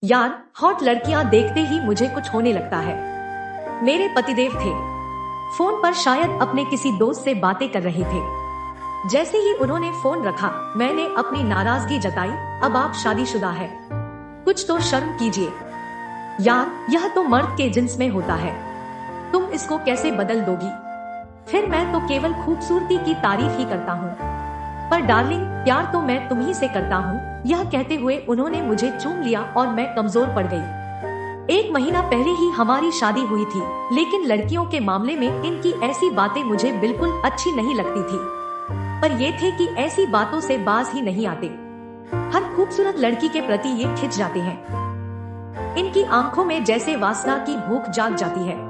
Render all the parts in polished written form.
यार, हॉट लड़कियां देखते ही मुझे कुछ होने लगता है। मेरे पतिदेव थे, फोन पर शायद अपने किसी दोस्त से बातें कर रहे थे। जैसे ही उन्होंने फोन रखा, मैंने अपनी नाराजगी जताई। अब आप शादीशुदा है, कुछ तो शर्म कीजिए। यार, यह तो मर्द के जिन्स में होता है, तुम इसको कैसे बदल दोगी? फिर मैं तो केवल खूबसूरती की तारीफ ही करता हूँ, पर डार्लिंग, प्यार तो मैं तुम्ही से करता हूँ। यह कहते हुए उन्होंने मुझे चूम लिया और मैं कमजोर पड़ गई। 1 महीना पहले ही हमारी शादी हुई थी, लेकिन लड़कियों के मामले में इनकी ऐसी बातें मुझे बिल्कुल अच्छी नहीं लगती थी। पर ये थे कि ऐसी बातों से बाज ही नहीं आते। हर खूबसूरत लड़की के प्रति ये खिंच जाते हैं। इनकी आंखों में जैसे वासना की भूख जाग जाती है।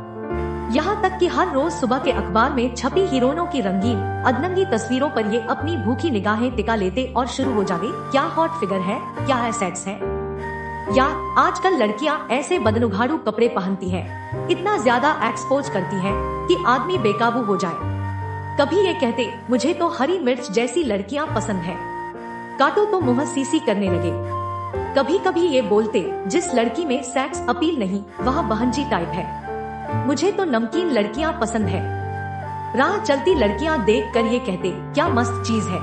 यहाँ तक कि हर रोज सुबह के अखबार में छपी हीरोइनों की रंगीन अधनंगी तस्वीरों पर ये अपनी भूखी निगाहें टिका लेते और शुरू हो जाते, क्या हॉट फिगर है, क्या एसेट्स है। या आजकल लड़कियां ऐसे बदनुगाड़ू कपड़े पहनती हैं, इतना ज्यादा एक्सपोज करती हैं कि आदमी बेकाबू हो जाए। कभी ये कहते, मुझे तो हरी मिर्च जैसी लड़कियां पसंद है, काटो तो मुंह सीसी करने लगे। कभी कभी ये बोलते, जिस लड़की में सेक्स अपील नहीं वह बहनजी टाइप है, मुझे तो नमकीन लड़कियां पसंद है। राह चलती लड़कियां देखकर ये कहते, क्या मस्त चीज है।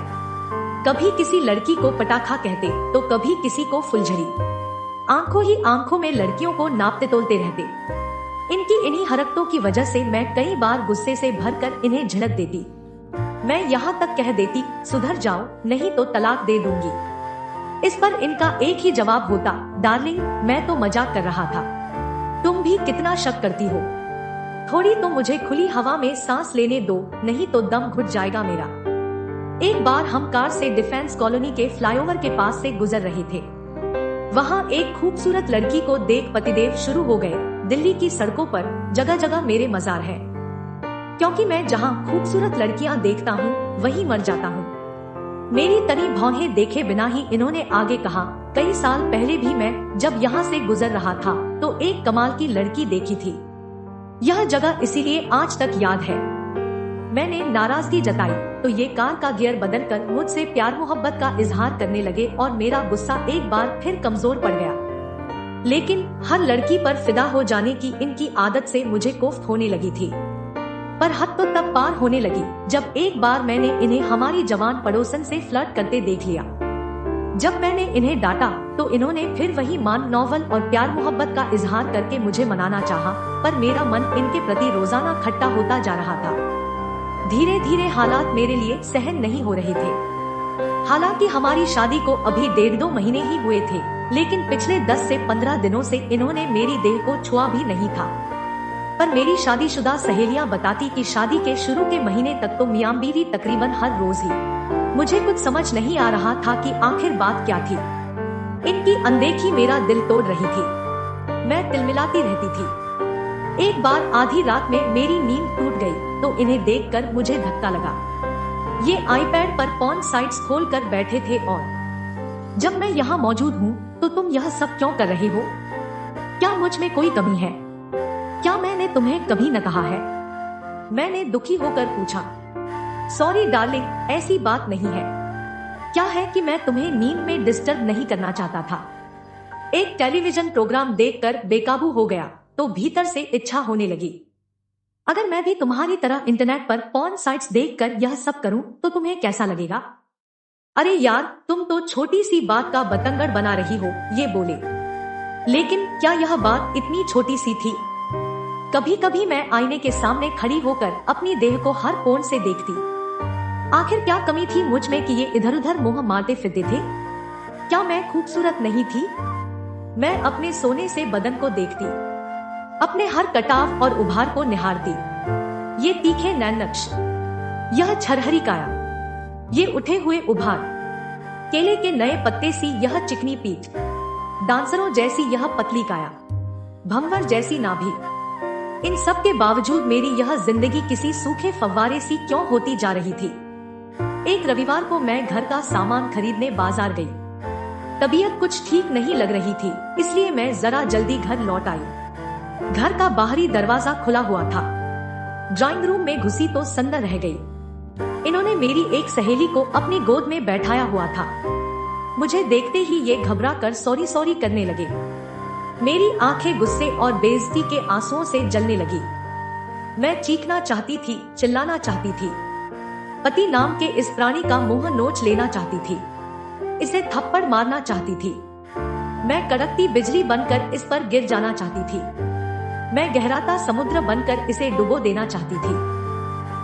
कभी किसी लड़की को पटाखा कहते, तो कभी किसी को फुलझड़ी। आंखों ही आंखों में लड़कियों को नापते तोलते रहते। इनकी इन्हीं हरकतों की वजह से मैं कई बार गुस्से से भरकर इन्हें झिड़क देती। मैं यहाँ तक कह देती, सुधर जाओ नहीं तो तलाक दे दूंगी। इस पर इनका एक ही जवाब होता, डार्लिंग, मैं तो मजाक कर रहा था, तुम भी कितना शक करती हो। थोड़ी तो मुझे खुली हवा में सांस लेने दो, नहीं तो दम घुट जाएगा मेरा। एक बार हम कार से डिफेंस कॉलोनी के फ्लाईओवर के पास से गुजर रहे थे। वहाँ एक खूबसूरत लड़की को देख पतिदेव शुरू हो गए। दिल्ली की सड़कों पर जगह जगह मेरे मजार है, क्योंकि मैं जहाँ खूबसूरत लड़कियाँ देखता हूँ वहीं मर जाता हूँ। मेरी तनी भौहें देखे बिना ही इन्होंने आगे कहा, कई साल पहले भी मैं जब यहाँ से गुजर रहा था तो एक कमाल की लड़की देखी थी। यह जगह इसीलिए आज तक याद है। मैंने नाराजगी जताई तो ये कार का गियर बदलकर मुझसे प्यार मोहब्बत का इजहार करने लगे और मेरा गुस्सा एक बार फिर कमजोर पड़ गया। लेकिन हर लड़की पर फिदा हो जाने की इनकी आदत से मुझे कोफ्त होने लगी थी। पर हद तो तब पार होने लगी जब एक बार मैंने इन्हें हमारी जवान पड़ोसन से फ्लर्ट करते देख लिया। जब मैंने इन्हें डांटा तो इन्होंने फिर वही मान नॉवल और प्यार मोहब्बत का इजहार करके मुझे मनाना चाहा, पर मेरा मन इनके प्रति रोजाना खट्टा होता जा रहा था। धीरे धीरे हालात मेरे लिए सहन नहीं हो रहे थे। हालांकि हमारी शादी को अभी 1.5-2 महीने ही हुए थे, लेकिन पिछले 10 से 15 दिनों से इन्होंने मेरी देह को छुआ भी नहीं था। पर मेरी शादीशुदा सहेलियां बताती कि शादी के शुरू के महीने तक तो मियां बीवी तकरीबन हर रोज ही। मुझे कुछ समझ नहीं आ रहा था कि आखिर बात क्या थी। इनकी अनदेखी मेरा दिल तोड़ रही थी। मैं तिलमिलाती रहती थी। एक बार आधी रात में मेरी नींद टूट गई तो इन्हें देखकर मुझे धक्का लगा। ये आईपैड पर पॉर्न साइट्स खोलकर बैठे थे और जब मैं यहाँ मौजूद हूँ तो तुम यह सब क्यों कर रहे हो? क्या मुझ में कोई कमी है? क्या मैंने तुम्हें कभी न कहा है? मैंने दुखी होकर पूछा। सॉरी डार्लिंग, ऐसी बात नहीं है। क्या है कि मैं तुम्हें नींद में डिस्टर्ब नहीं करना चाहता था। एक टेलीविजन प्रोग्राम देखकर बेकाबू हो गया तो भीतर से इच्छा होने लगी, अगर मैं भी तुम्हारी तरह इंटरनेट पर पॉर्न साइट्स देखकर यह सब करूं तो तुम्हें कैसा लगेगा? अरे यार, तुम तो छोटी सी बात का बतंगड़ बना रही हो, ये बोले। लेकिन क्या यह बात इतनी छोटी सी थी? कभी कभी मैं आईने के सामने खड़ी होकर अपनी देह को हर कोण से देखती। आखिर क्या कमी थी मुझ में कि ये इधर उधर मुंह मारते फिरते थे? क्या मैं खूबसूरत नहीं थी? मैं अपने सोने से बदन को देखती, अपने हर कटाव और उभार को निहारती। ये तीखे नैन नक्श, यह छरहरी काया, ये उठे हुए उभार, केले के नए पत्ते सी यह चिकनी पीठ, डांसरों जैसी यह पतली काया, भंवर जैसी नाभि। इन सब के बावजूद मेरी यह जिंदगी किसी सूखे फव्वारे सी क्यों होती जा रही थी। एक रविवार को मैं घर का सामान खरीदने बाजार गई। तबीयत कुछ ठीक नहीं लग रही थी, इसलिए मैं जरा जल्दी घर लौट आई। घर का बाहरी दरवाजा खुला हुआ था। ड्राइंग रूम में घुसी तो सन्ना रह गई। इन्होंने मेरी एक सहेली को अपनी गोद में बैठाया हुआ था। मुझे देखते ही ये घबरा कर सॉरी सॉरी करने लगे। मेरी आंखें गुस्से और बेइज्जती के आंसुओं से जलने लगी। मैं चीखना चाहती थी, चिल्लाना चाहती थी, पति नाम के इस प्राणी का मुंह नोच लेना चाहती थी, इसे थप्पड़ मारना चाहती थी। मैं कड़कती बिजली बनकर इस पर गिर जाना चाहती थी। मैं गहराता समुद्र बनकर इसे डुबो देना चाहती थी।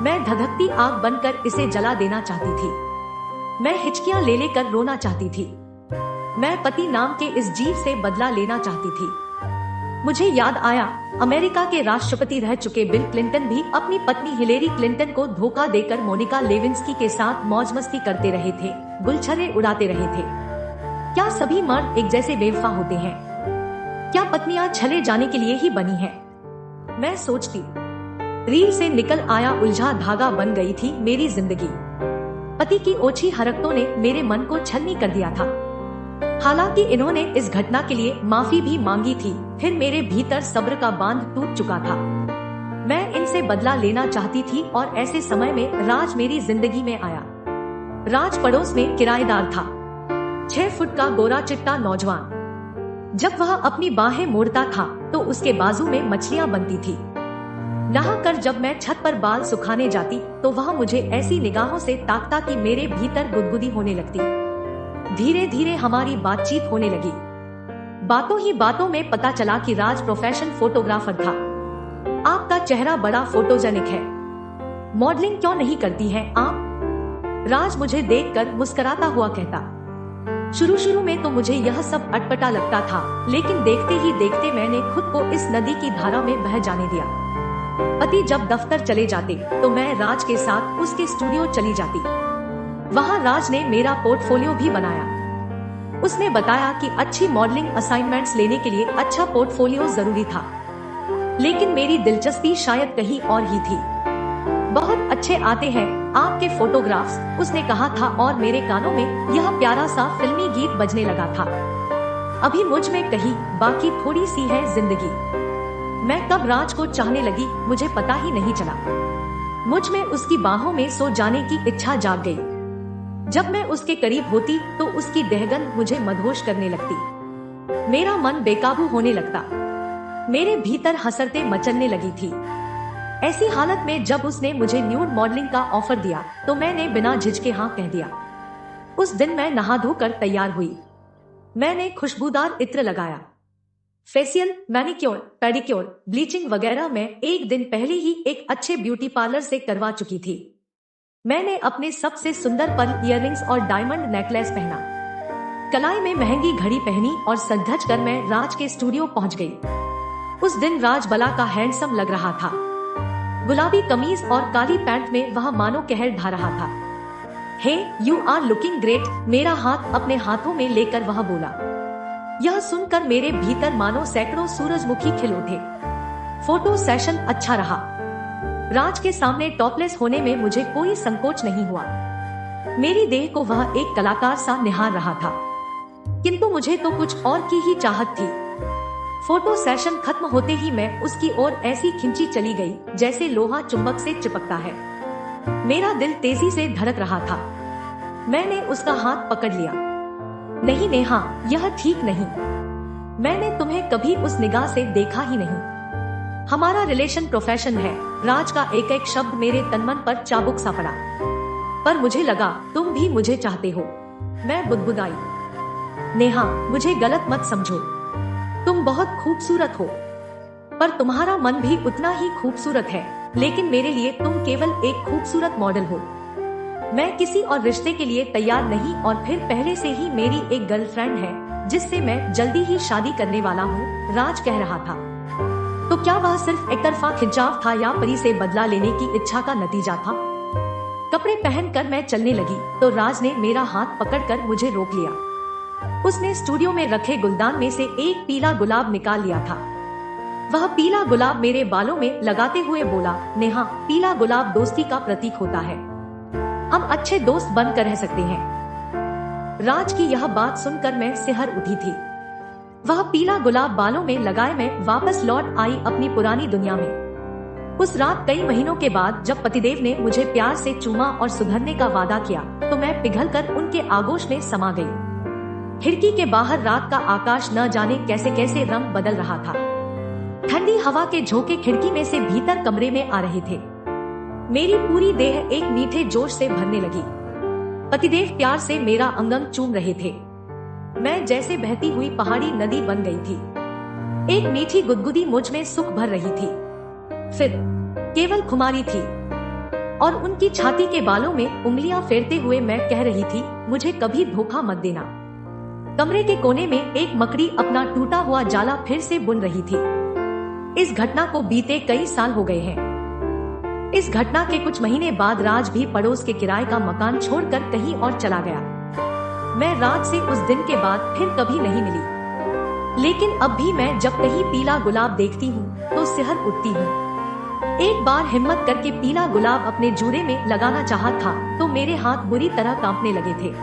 मैं धधकती आग बनकर इसे जला देना चाहती थी। मैं हिचकियां ले लेकर रोना चाहती थी। मैं पति नाम के इस जीव से बदला लेना चाहती थी। मुझे याद आया, अमेरिका के राष्ट्रपति रह चुके बिल क्लिंटन भी अपनी पत्नी हिलेरी क्लिंटन को धोखा देकर मोनिका लेविंस्की के साथ मौज मस्ती करते रहे थे, गुलछर्रे उड़ाते रहे थे। क्या सभी मर्द एक जैसे बेवफा होते हैं? क्या पत्नियां छले जाने के लिए ही बनी हैं? मैं सोचती। रील से निकल आया उलझा धागा बन गई थी मेरी जिंदगी। पति की ओछी हरकतों ने मेरे मन को छलनी कर दिया था। हालांकि इन्होंने इस घटना के लिए माफी भी मांगी थी, फिर मेरे भीतर सब्र का बांध टूट चुका था। मैं इनसे बदला लेना चाहती थी और ऐसे समय में राज मेरी जिंदगी में आया। राज पड़ोस में किराएदार था, 6 फुट का गोरा चिट्टा नौजवान। जब वह अपनी बाहें मोड़ता था तो उसके बाजू में मछलियां बनती थी। नहाकर जब मैं छत पर बाल सुखाने जाती तो वह मुझे ऐसी निगाहों से ताकता कि मेरे भीतर गुदगुदी होने लगती। धीरे धीरे हमारी बातचीत होने लगी। बातों ही बातों में पता चला कि राज प्रोफेशनल फोटोग्राफर था। आपका चेहरा बड़ा फोटोजेनिक है, मॉडलिंग क्यों नहीं करती हैं आप? राज मुझे देखकर मुस्कुराता हुआ कहता। शुरू में तो मुझे यह सब अटपटा लगता था, लेकिन देखते ही देखते मैंने खुद को इस नदी की धारा में बह जाने दिया। पति जब दफ्तर चले जाते तो मैं राज के साथ उसके स्टूडियो चली जाती। वहाँ राज ने मेरा पोर्टफोलियो भी बनाया। उसने बताया कि अच्छी मॉडलिंग असाइनमेंट्स लेने के लिए अच्छा पोर्टफोलियो जरूरी था, लेकिन मेरी दिलचस्पी शायद कहीं और ही थी। बहुत अच्छे आते हैं आपके फोटोग्राफ्स, उसने कहा था और मेरे कानों में यह प्यारा सा फिल्मी गीत बजने लगा था। अभी मुझ में कहीं बाकी थोड़ी सी है जिंदगी। मैं कब राज को चाहने लगी मुझे पता ही नहीं चला। मुझ में उसकी बाहों में सो जाने की इच्छा जाग गई। जब मैं उसके करीब होती तो उसकी दहगंध मुझे मदहोश करने लगती। मेरा मन बेकाबू होने लगता, मेरे भीतर हसरतें मचलने लगी थी। ऐसी हालत में जब उसने मुझे न्यूड मॉडलिंग का ऑफर दिया तो मैंने बिना झिझके हाँ कह दिया। उस दिन मैं नहा धोकर तैयार हुई। मैंने खुशबूदार इत्र लगाया। फेशियल, मैनिक्योर, पेडिक्योर, ब्लीचिंग वगैरह मैं एक दिन पहले ही एक अच्छे ब्यूटी पार्लर से करवा चुकी थी। मैंने अपने सबसे सुंदर पर्ल इयररिंग्स और डायमंड नेकलेस पहना, कलाई में महंगी घड़ी पहनी और सज-धज कर मैं राज के स्टूडियो पहुंच गई। उस दिन राज बला का हैंडसम लग रहा था। गुलाबी कमीज और काली पैंट में वह मानो कहर ढा रहा था। हे, यू आर लुकिंग ग्रेट, मेरा हाथ अपने हाथों में लेकर वह बोला। यह सुनकर मेरे भीतर मानो सैकड़ों सूरजमुखी खिल उठे। फोटो सेशन अच्छा रहा। राज के सामने टॉपलेस होने में मुझे कोई संकोच नहीं हुआ। मेरी देह को वह एक कलाकार सा निहार रहा था, किंतु मुझे तो कुछ और की ही चाहत थी। फोटो सेशन खत्म होते ही मैं उसकी ओर ऐसी खिंची चली गई जैसे लोहा चुंबक से चिपकता है। मेरा दिल तेजी से धड़क रहा था। मैंने उसका हाथ पकड़ लिया। नहीं नेहा, यह ठीक नहीं। मैंने तुम्हें कभी उस निगाह से देखा ही नहीं। हमारा रिलेशन प्रोफेशन है। राज का एक एक शब्द मेरे तनमन पर चाबुक सा पड़ा। पर मुझे लगा तुम भी मुझे चाहते हो। मैं बुदबुदाई। नेहा, मुझे गलत मत समझो। तुम बहुत खूबसूरत हो, पर तुम्हारा मन भी उतना ही खूबसूरत है। लेकिन मेरे लिए तुम केवल एक खूबसूरत मॉडल हो। मैं किसी और रिश्ते के लिए तैयार नहीं, और फिर पहले से ही मेरी एक गर्लफ्रेंड है जिससे मैं जल्दी ही शादी करने वाला हूँ, राज कह रहा था। तो क्या वह सिर्फ एक तरफा खिंचाव था या परी से बदला लेने की इच्छा का नतीजा था? कपड़े पहनकर मैं चलने लगी तो राज ने मेरा हाथ पकड़कर मुझे रोक लिया। उसने स्टूडियो में रखे गुलदान में से एक पीला गुलाब निकाल लिया था। वह पीला गुलाब मेरे बालों में लगाते हुए बोला, नेहा, पीला गुलाब दोस्ती का प्रतीक होता है। हम अच्छे दोस्त बनकर रह सकते हैं। राज की यह बात सुनकर मैं सिहर उठी थी। वह पीला गुलाब बालों में लगाए मैं वापस लौट आई अपनी पुरानी दुनिया में। उस रात कई महीनों के बाद जब पतिदेव ने मुझे प्यार से चूमा और सुधरने का वादा किया तो मैं पिघलकर उनके आगोश में समा गई। खिड़की के बाहर रात का आकाश न जाने कैसे कैसे रंग बदल रहा था। ठंडी हवा के झोंके खिड़की में से भीतर कमरे में आ रहे थे। मेरी पूरी देह एक मीठे जोश से भरने लगी। पतिदेव प्यार से मेरा अंग चूम रहे थे। मैं जैसे बहती हुई पहाड़ी नदी बन गई थी। एक मीठी गुदगुदी मुझ में सुख भर रही थी। फिर केवल खुमारी थी और उनकी छाती के बालों में उंगलियां फेरते हुए मैं कह रही थी, मुझे कभी धोखा मत देना। कमरे के कोने में एक मकड़ी अपना टूटा हुआ जाला फिर से बुन रही थी। इस घटना को बीते कई साल हो गए हैं। इस घटना के कुछ महीने बाद राज भी पड़ोस के किराए का मकान छोड़कर कहीं और चला गया। मैं राज से उस दिन के बाद फिर कभी नहीं मिली। लेकिन अब भी मैं जब कहीं पीला गुलाब देखती हूँ तो सिहर उठती हूँ। एक बार हिम्मत करके पीला गुलाब अपने जूड़े में लगाना चाहा था तो मेरे हाथ बुरी तरह कांपने लगे थे।